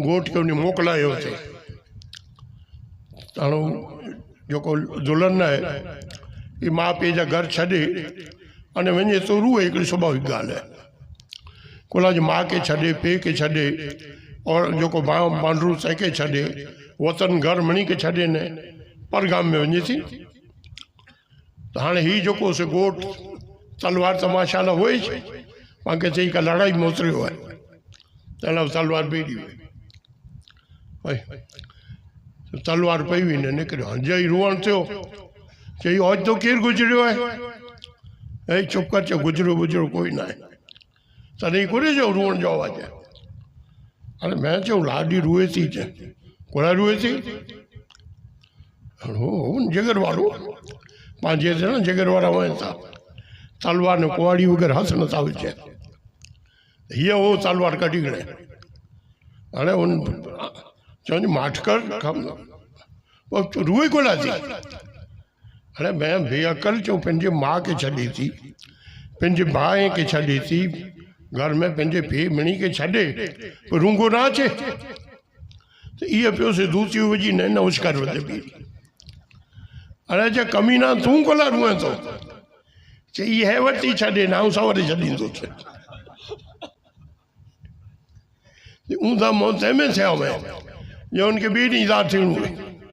घोट खे उन मोकिलायोसीं हाणे जेको दुल्हन आहे ही माउ पीउ जा घर छॾे अने वञे थो रूए हिकिड़ी स्वाभाविक ॻाल्हि आहे कोला जी माउ खे छॾे पीउ खे छॾे और जेको भाउ मांडरू तंहिंखे छॾे वतन घर मणी खे छॾे न परगाम में वञे थी त हाणे हीउ जेको से घोट तलवार तमाशा न हुई पाण खे चई का लड़ाई में उतरियो आहे त तलवार पई ॾी वई तलवार पई हुई न निकिरियो जई रुअण थियो चई अॼु तो केरु गुज़रियो आहे ऐं चुप कर चयो गुज़रियो गुज़रियो कोई न आहे तॾहिं कोन्हे चयो रुअण जो आवाज़ु आहे हाणे मैं चयो लाॾी रुए थी चए कोड़ा रुए थी हो जिगर वारो पंहिंजे ते न जिगर वारा वञनि था तलवार ने कुआड़ी वग़ैरह हथ नथा विझनि हीअ हो तलवार कढी खणे हाणे उन चवनि माठकर रुए कोन थी हाणे मैं बेअकल चयो पंहिंजे माउ खे छॾे थी पंहिंजे भाउ खे छॾे थी घर में पंहिंजे पीउ मणी खे छॾे पोइ रूंगो न अचे त इहा पियो से दूतियूं विझी न उछकर वधे पई अरे जे कमीना तूं कोला रुए थो चई इहा वरिती छॾे न सवरे छॾींदो ऊंधा मोह तंहिंमें थिया हुआ जो उनखे ॿिए ॾींहुं यादि थियणो हुई